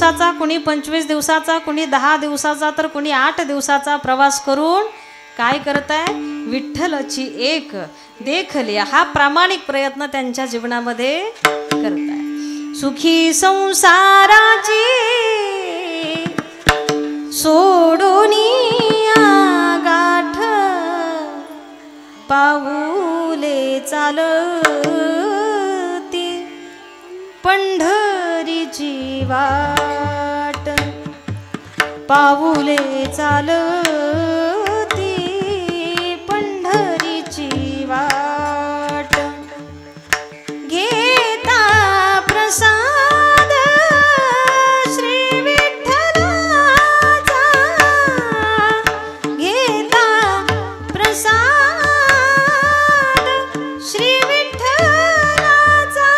दिवसाचा, कुणी 25 दिवसाचा, कुणी 10 दिवसाचा, तर कुणी 8 दिवसाचा प्रवास करून काय करताय? विठ्ठलाची एक देखली हा प्रामाणिक प्रयत्न त्यांच्या जीवनामध्ये करताय. सुखी संसाराची सोडूनिया गाठ पाऊले चालती पंढरीची वाट, पाऊले चालती पंढरीची वाट. घेता प्रसाद श्री विठ्ठलाचा, घेता प्रसाद श्री विठ्ठलाचा,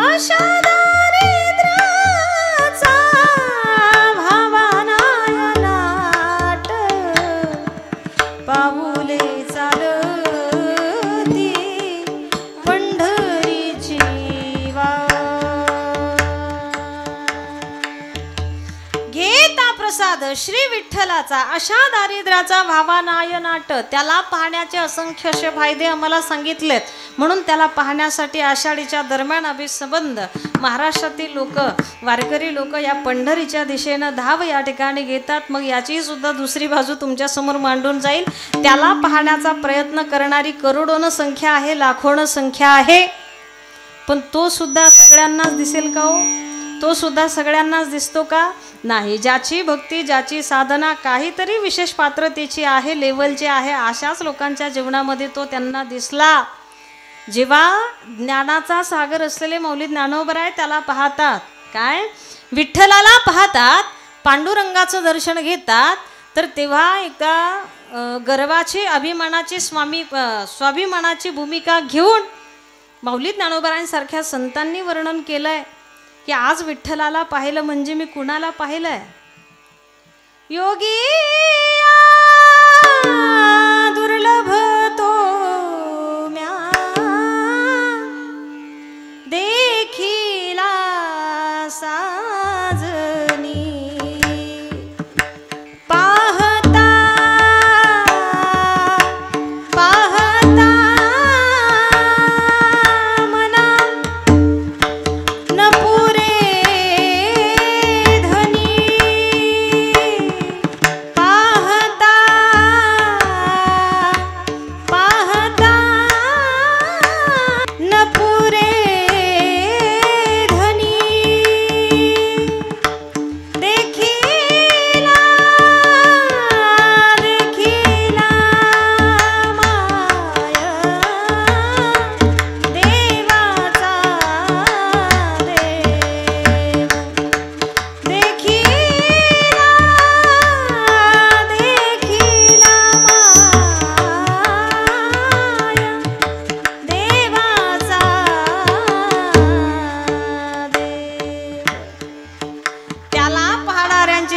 अशा दारिद्र्याचा भावानायनाट पाऊले चालती पंढरीची वाट. घेता प्रसाद श्री विठ्ठलाचा, अशा दारिद्र्याचा भावानायनाट. त्याला पाहण्याचे असंख्य असे फायदे आम्हाला सांगितलेत. म्हणून त्याला पाहण्यासाठी आषाढीच्या दरम्यान अभिसंबंध महाराष्ट्रातील लोक, वारकरी लोक या पंढरीच्या दिशेनं धाव या ठिकाणी घेतात. मग याची सुद्धा दुसरी बाजू तुमच्या समोर मांडून जाईल. त्याला पाहण्याचा प्रयत्न करणारी करोडोनं संख्या आहे, लाखोनं संख्या आहे. पण तो सुद्धा सगळ्यांनाच दिसेल का हो? तो सुद्धा सगळ्यांनाच दिसतो का? नाही. ज्याची भक्ती, ज्याची साधना काहीतरी विशेष पात्रतेची आहे, लेवलची आहे, अशाच लोकांच्या जीवनामध्ये तो त्यांना दिसला. जेव्हा ज्ञानाचा सागर असलेले मौली ज्ञानोबराय त्याला पाहतात, काय विठ्ठलाला पाहतात, पांडुरंगाचं दर्शन घेतात, तर तेव्हा एकदा गर्वाची, अभिमानाची, स्वाभिमानाची भूमिका घेऊन मौली ज्ञानोबरायांसारख्या संतांनी वर्णन केलंय की आज विठ्ठलाला पाहिलं म्हणजे मी कुणाला पाहिलंय? योगी दुर्लभ तो म्या देखिला साजनी, पाहता पाहता मना न पुरे धनी, पाहता पाहता न पुरे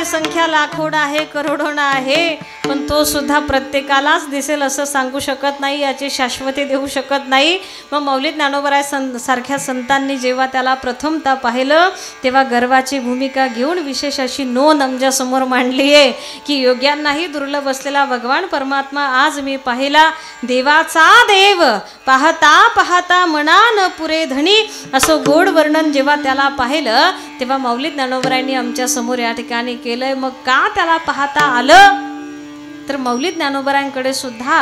संख्या लाखोड आहे, करोडोन आहे, पण तो सुद्धा प्रत्येकालाच दिसेल असं सांगू शकत नाही, याची शाश्वती देऊ शकत नाही. मग मौली ज्ञानोबराय सारख्या संतांनी जेव्हा त्याला प्रथमतः पाहिलं तेव्हा गर्वाची भूमिका घेऊन विशेष अशी नोंद आमच्यासमोर मांडली आहे की योग्यांनाही दुर्लभ असलेला भगवान परमात्मा आज मी पाहिला. देवाचा देव पाहता पाहता मना न पुरे धनी, असं गोड वर्णन जेव्हा त्याला पाहिलं तेव्हा मौली ज्ञानोबरायांनी आमच्या समोर या ठिकाणी केलंय. मग का त्याला पाहता आलं? तर मौली ज्ञानोबरायांकडे सुद्धा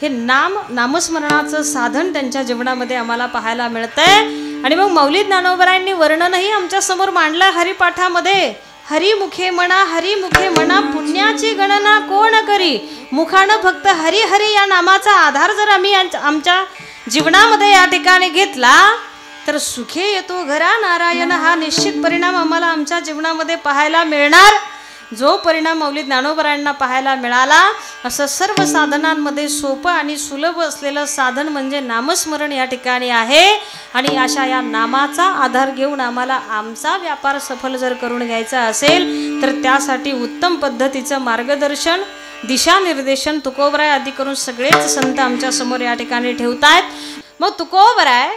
हे नामस्मरणाचं साधन त्यांच्या जीवनामध्ये आम्हाला पाहायला मिळतंय. आणि मग मौली ज्ञानोबरायांनी वर्णनही आमच्या समोर मांडलं हरिपाठामध्ये. हरिमुखे म्हणा, हरिमुखे म्हणा, पुण्याची गणना कोण करी, मुखानं फक्त हरी हरी या नामाचा आधार जर आम्ही आमच्या जीवनामध्ये या ठिकाणी घेतला तर सुखे येतो घरा नारायण, हा निश्चित परिणाम आम्हाला आमच्या जीवनामध्ये पाहायला मिळणार. जो परिणाम मौली ज्ञानोबरायांना पाहायला मिळाला, असं सर्व साधनांमध्ये सोपं आणि सुलभ असलेलं साधन म्हणजे नामस्मरण या ठिकाणी आहे. आणि अशा या नामाचा आधार घेऊन आम्हाला आमचा व्यापार सफल जर करून घ्यायचा असेल तर त्यासाठी उत्तम पद्धतीचं मार्गदर्शन, दिशानिर्देशन तुकोबराय आदी करून सगळेच संत आमच्या समोर या ठिकाणी ठेवतायत. मग तुकोबराय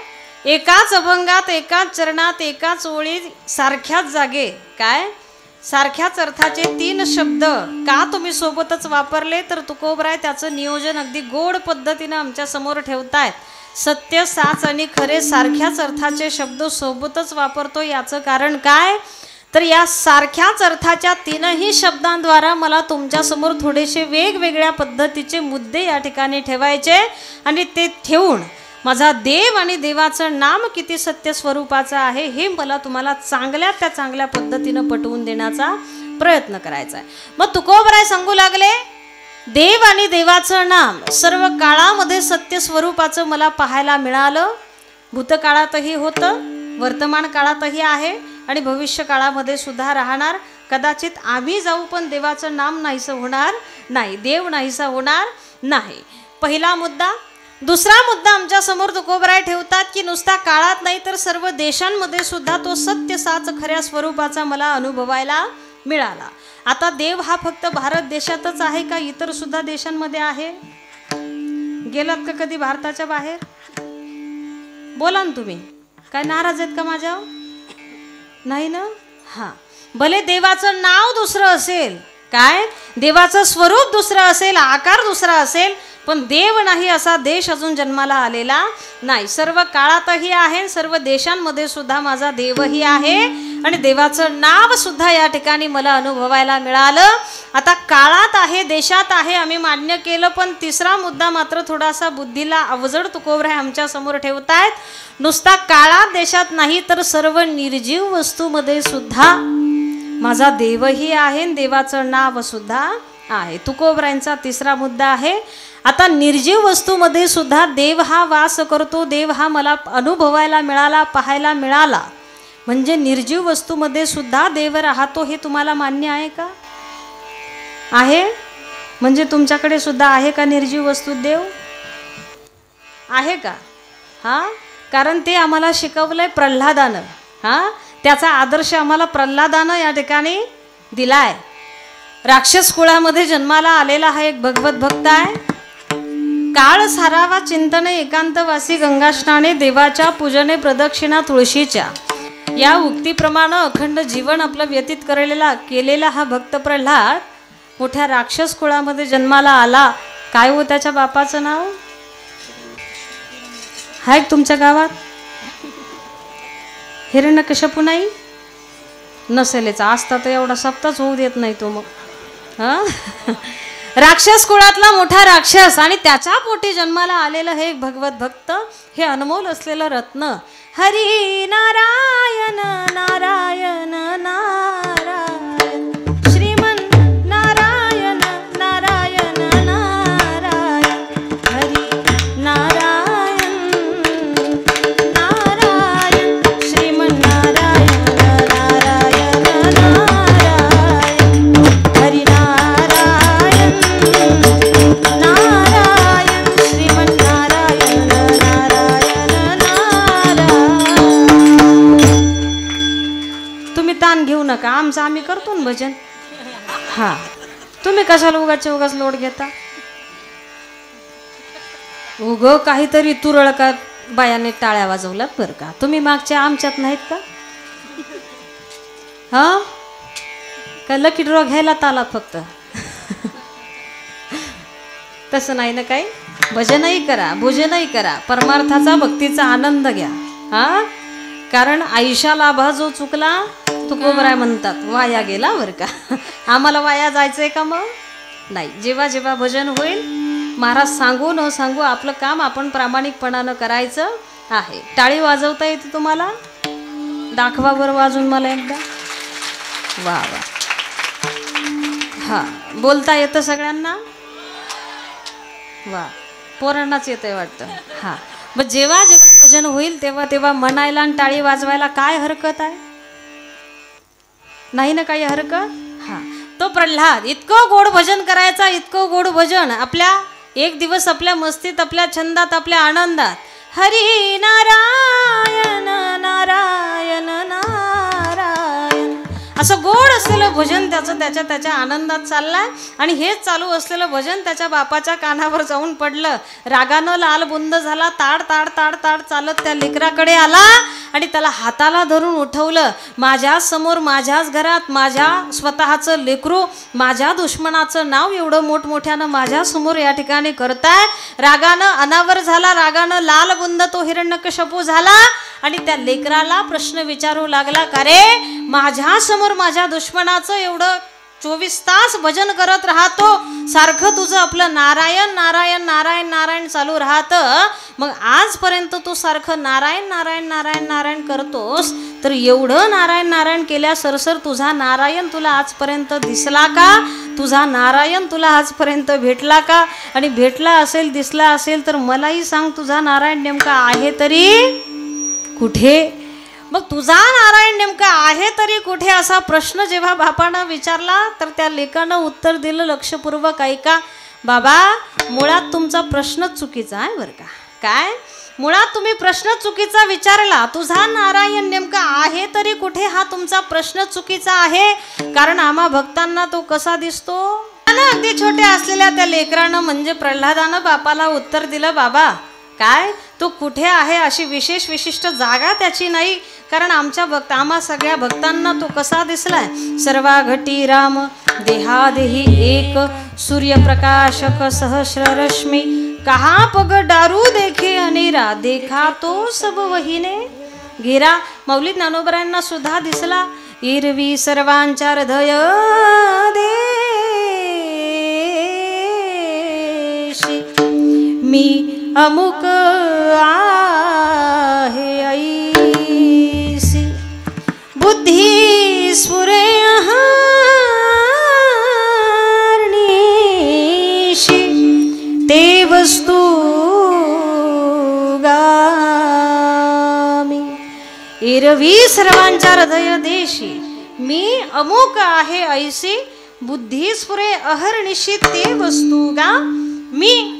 एकाच अभंगात, एकाच चरणात, एकाच ओळीत, सारख्याच जागे काय सारख्याच अर्थाचे 3 शब्द का तुम्ही सोबतच वापरले, तर तुकोबराय त्याचं नियोजन अगदी गोड पद्धतीनं आमच्या समोर ठेवतायत. सत्य, साच आणि खरे सारख्याच अर्थाचे शब्द सोबतच वापरतो. याचं कारण काय, तर या सारख्याच अर्थाच्या 3ही शब्दांद्वारा मला तुमच्यासमोर थोडेसे वेगवेगळ्या पद्धतीचे मुद्दे या ठिकाणी ठेवायचे आणि ते ठेवून माझा देव आणि देवाचं नाम किती सत्य स्वरूपाचं आहे हे मला तुम्हाला चांगल्या पद्धतीनं पटवून देण्याचा प्रयत्न करायचा आहे. मग तुकोबराय सांगू लागले, देव आणि देवाचं नाम सर्व काळामध्ये सत्य स्वरूपाचं मला पाहायला मिळालं. भूतकाळातही होतं, वर्तमान काळातही आहे आणि भविष्य काळामध्ये सुद्धा राहणार. कदाचित आम्ही जाऊ पण देवाचं नाम नाहीसं होणार नाही, देव नाहीसा होणार नाही. पहिला मुद्दा. दुसरा मुद्दा आमच्या समोर तुकोबराय ठेवतात की नुसता काळात नाही तर सर्व देशांमध्ये सुद्धा तो सत्य साच खऱ्या स्वरूपाचा मला अनुभवायला मिळाला. आता देव हा फक्त भारत देशातच आहे का इतर सुद्धा देशांमध्ये आहे? गेलात का कधी भारताच्या बाहेर? बोला ना तुम्ही, काय नाराज आहेत का माझ्यावर? नाही ना. हां, भले देवाचं नाव दुसरं असेल, काय देवाचं स्वरूप दुसरं असेल, आकार दुसरा असेल, पण देव नाही असा देश अजून जन्माला आलेला नाही. सर्व काळातही आहे, सर्व देशांमध्ये सुद्धा माझा देवही आहे आणि देवाचं नाव सुद्धा या ठिकाणी मला अनुभवायला मिळालं. आता काळात आहे, देशात आहे आम्ही मान्य केलं, पण तिसरा मुद्दा मात्र थोडासा बुद्धीला अवजड तुकोबराय आमच्या समोर ठेवतायत. नुसता काळात देशात नाही तर सर्व निर्जीव वस्तूमध्ये सुद्धा माझा देवही आहे, देवाचं नाव सुद्धा आहे. तुकोबरायांचा तिसरा मुद्दा आहे. आता निर्जीव वस्तूमध्ये सुद्धा देव हा वास करतो, देव हा मला अनुभवायला मिळाला, पाहायला मिळाला. म्हणजे निर्जीव वस्तूमध्ये सुद्धा देव राहतो, हे तुम्हाला मान्य आहे का? आहे म्हणजे तुमच्याकडे सुद्धा आहे का निर्जीव वस्तू देव आहे का? हां, कारण ते आम्हाला शिकवलंय प्रल्हादानं. हां, त्याचा आदर्श आम्हाला प्रल्हादानं या ठिकाणी दिलाय. राक्षस कुळामध्ये जन्माला आलेला हा एक भगवत भक्त आहे. काळ सारावा चिंतने एकांतवासी गंगास्नाने, देवाच्या पूजने प्रदक्षिणा तुळशीच्या, या उक्तीप्रमाणे अखंड जीवन आपलं व्यतीत केलेला हा भक्त प्रल्हाद मोठ्या राक्षस कुळामध्ये जन्माला आला. काय हो त्याच्या बापाचं नाव आहे तुमच्या गावात? हिरण्यकश्यपू नाही नसेलेचा असता तर एवढा सप्ताच होऊ देत नाही तो. मग हां, राक्षस कुळातला मोठा राक्षस आणि त्याच्या पोटी जन्माला आलेलं हे एक भगवत भक्त, हे अनमोल असलेलं रत्न. हरी नारायण नारायण नारायण, श्रीमन नारायण नारायण नारायण, हरी नारायण नारायण, श्रीमन नारायण नारायण नारायण, हरी नारायण नारायण, श्रीमन नारायण नारायण नारायण. तुम्ही ताण घेऊ नका, आमचं आम्ही करतो ना भजन. हा, तुम्ही कशाला उगाच लोड घेता? उग काहीतरी तुरळ का बायाने टाळ्या वाजवल्यात बरं का. तुम्ही मागच्या आमच्यात नाहीत का? हा, का लकी ड्रॉ घ्यायला आला फक्त? तसं नाही ना काही. भजनही करा, भोजनही करा, परमार्थाचा भक्तीचा आनंद घ्या. हा, कारण आयुष्या लाभा जो चुकला तुकोबराय म्हणतात वाया गेला बरं का. आम्हाला वाया जायचंय का? मग नाही. जेव्हा जेव्हा भजन होईल महाराज सांगू न सांगू आपलं काम आपण प्रामाणिकपणानं करायचं आहे. टाळी वाजवता येते तुम्हाला? दाखवा बरं वाजून मला एकदा. वा वा. हा, बोलता येतं सगळ्यांना? वा, पोरांनाच येतंय वाटतं. हा, मग जेव्हा जेव्हा भजन होईल तेव्हा तेव्हा म्हणायला आणि टाळी वाजवायला काय हरकत आहे? नाही ना काही हरकत. हा, तो प्रल्हाद इतकं गोड भजन करायचा, इतकं गोड भजन आपल्या एक दिवस आपल्या मस्तीत, आपल्या छंदात, आपल्या आनंदात. हरी नारायण नारायण नारायण, असं गोड असलेलं भजन त्याचं त्याच्या आनंदात चाललाय. आणि हेच चालू असलेलं भजन त्याच्या बापाच्या कानावर जाऊन पडलं. रागानं लाल बुंद झाला. ताड ताड ताड ताड चालत त्या लेकराकडे आला आणि त्याला हाताला धरून उठवलं. माझ्याच समोर, माझ्याच घरात, माझ्या स्वतःचं लेकरू, माझ्या दुश्मनाचं नाव एवढं मोठमोठ्यानं माझ्या समोर या ठिकाणी करताय. रागानं अनावर झाला. रागानं लाल बुंद तो हिरण्यकश्यपू झाला आणि त्या लेकराला प्रश्न विचारू लागला, का रे माझ्या समोर माझ्या दुश्मनाचं एवढं 24 तास भजन करत राहतो, सारखं तुझं आपलं नारायण नारायण नारायण नारायण चालू राहतं, मग आजपर्यंत तू सारखं नारायण नारायण नारायण नारायण करतोस, तर एवढं नारायण नारायण केल्या सरसर तुझा नारायण तुला आजपर्यंत दिसला का? तुझा नारायण तुला आजपर्यंत भेटला का? आणि भेटला असेल, दिसला असेल तर मलाही सांग, तुझा नारायण नेमका आहे तरी कुठे? मग तुझा नारायण नेमका आहे तरी कुठे, असा प्रश्न जेव्हा बापानं विचारला तर त्या लेकानं उत्तर दिलं, लक्षपूर्वक ऐका बाबा, मुळात तुमचा प्रश्नच चुकीचा आहे बरं का. काय? मुळात तुम्ही प्रश्न चुकीचा विचारला. तुझा नारायण नेमका आहे तरी कुठे हा तुमचा प्रश्न चुकीचा आहे. कारण आम्हा भक्तांना तो कसा दिसतो? अगदी छोट्या असलेल्या त्या लेकरानं म्हणजे प्रल्हादानं बापाला उत्तर दिलं, बाबा काय तो कुठे आहे अशी विशिष्ट जागा त्याची नाही, कारण आम्हा सगळ्या भक्तांना तो कसा दिसलाय. सर्वा घटी राम देहादेही एक, सूर्यप्रकाशक सहस्र रश्मी, कहा पग डारू देखे अनेरा, देखा तो सब वहीने घेरा. मौलिक ज्ञानोबरायांना सुद्धा दिसला. इरवी सर्वांच्या हृदय देशी, मी अमुक आहे ऐसी, बुद्धी स्फुरे अहर्निशी, ते वस्तू गामी. इरवी सर्वांच्या हृदय देशी, मी अमुक आहे ऐसी, बुद्धी स्फुरे अहर्निशी, ते वस्तू गा मी.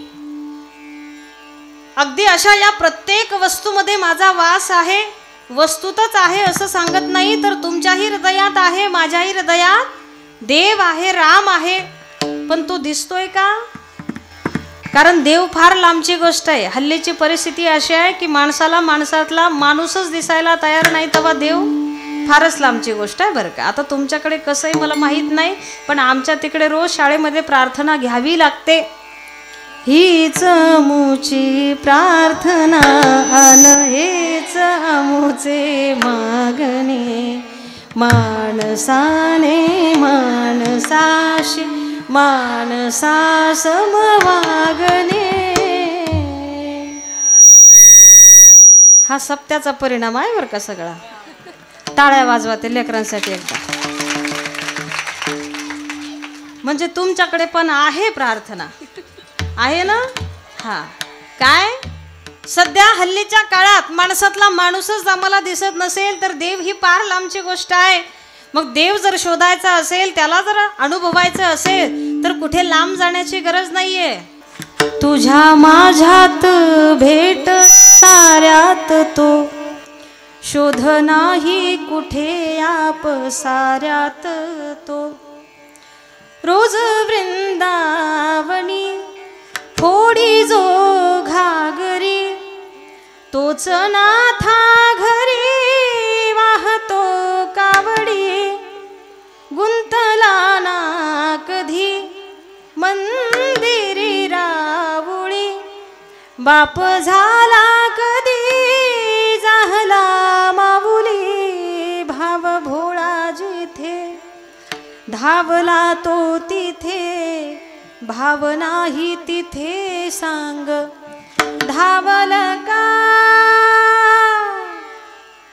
अगदी अशा या प्रत्येक वस्तूमध्ये माझा वास आहे, वस्तूतच आहे असं सांगत नाही, तर तुमच्याही हृदयात आहे, माझ्याही हृदयात देव आहे, राम आहे. पण तो दिसतोय का? कारण देव फार लांबची गोष्ट आहे. हल्लीची परिस्थिती अशी आहे की माणसातला माणूसच दिसायला तयार नाही, तेव्हा देव फारच लांबची गोष्ट आहे बरं का. आता तुमच्याकडे कसंही मला माहीत नाही, पण आमच्या तिकडे रोज शाळेमध्ये प्रार्थना घ्यावी लागते. हीच अमुची प्रार्थना अन हेच अमुचे मागणे, माणसाने माणसाशी माणसा समवागणे. हा सप्त्याचा परिणाम आहे बरं का सगळा. टाळ्या वाजवा ते लेकरांसाठी एकदा. म्हणजे तुमच्याकडे पण आहे प्रार्थना, आहे ना? हा. काय सध्या हल्लीच्या काळात माणसातला माणूसच आम्हाला दिसत नसेल तर देव ही फार लांबची गोष्ट आहे. मग देव जर शोधायचा असेल, त्याला जर अनुभवायचं असेल तर कुठे लांब जाण्याची गरज नाहीये. तुझ्या माझ्यात भेट साऱ्यात तो, शोध नाही कुठे आप साऱ्यात तो. रोज वृंदावनी थोडी जो घागरी, तोच नाथा घरी वाहतो कावडी. गुंतला ना कधी मंदिरी रावुळी, बाप झाला कधी झाला माऊली. भाव भोळा जिथे धावला तो तिथे, भाव नाही तिथे सांग धावल का.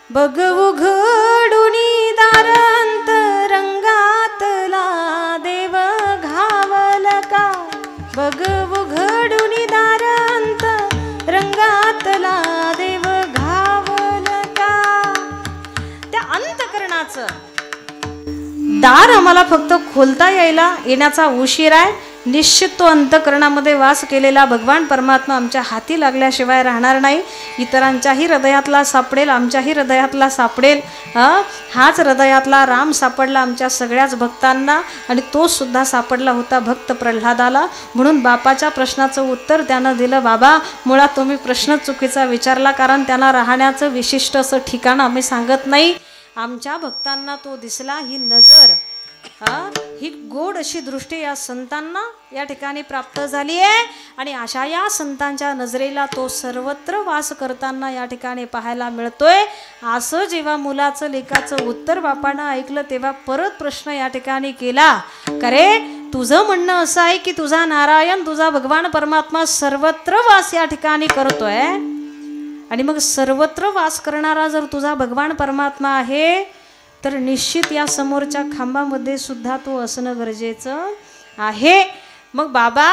बघ उघडुनी दार अंतरंगातला देव घावल का. बघ उघडुनी दार अंतरंगातला देव घावल का. त्या अंतकरणाचं दार आम्हाला फक्त खोलता येण्याचा उशीर आहे. निश्चित तो अंतःकरणामध्ये वास केलेला भगवान परमात्मा आमच्या हाती लागल्याशिवाय राहणार नाही. इतरांच्याही हृदयातला सापडेल, आमच्याही हृदयातला सापडेल. हाच हृदयातला राम सापडला आमच्या सगळ्याच भक्तांना आणि तो सुद्धा सापडला होता भक्त प्रल्हादाला. म्हणून बापाच्या प्रश्नाचं उत्तर त्यानं दिलं, बाबा मुळात तुम्ही प्रश्न चुकीचा विचारला, कारण त्यांना राहण्याचं विशिष्ट असं ठिकाण आम्ही सांगत नाही. आमच्या भक्तांना तो दिसला. ही नजर, ही गोड अशी दृष्टी या संतांना या ठिकाणी प्राप्त झाली आहे आणि अशा या संतांच्या नजरेला तो सर्वत्र वास करताना या ठिकाणी पाहायला मिळतोय. असं जेव्हा मुलाचं लेकाचं उत्तर बापानं ऐकलं तेव्हा परत प्रश्न या ठिकाणी केला, करे तुझं म्हणणं असं आहे की तुझा नारायण, तुझा भगवान परमात्मा सर्वत्र वास या ठिकाणी करतोय, आणि मग सर्वत्र वास करणारा जर तुझा भगवान परमात्मा आहे तर निश्चित या समोरच्या खांबामध्ये सुद्धा तो असणं गरजेचं आहे. मग बाबा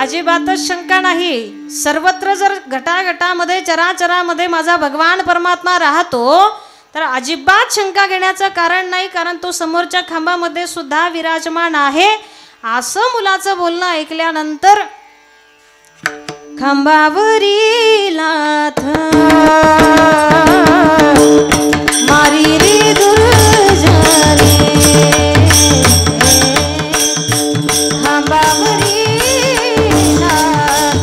अजिबातच शंका नाही, सर्वत्र जर घटाघटामध्ये चराचरामध्ये माझा भगवान परमात्मा राहतो तर अजिबात शंका घेण्याचं कारण नाही, कारण तो समोरच्या खांबामध्ये सुद्धा विराजमान आहे. असं मुलाचं बोलणं ऐकल्यानंतर खांबावरी लाथ मारी रे दुर्जने, खांबावरी लाथ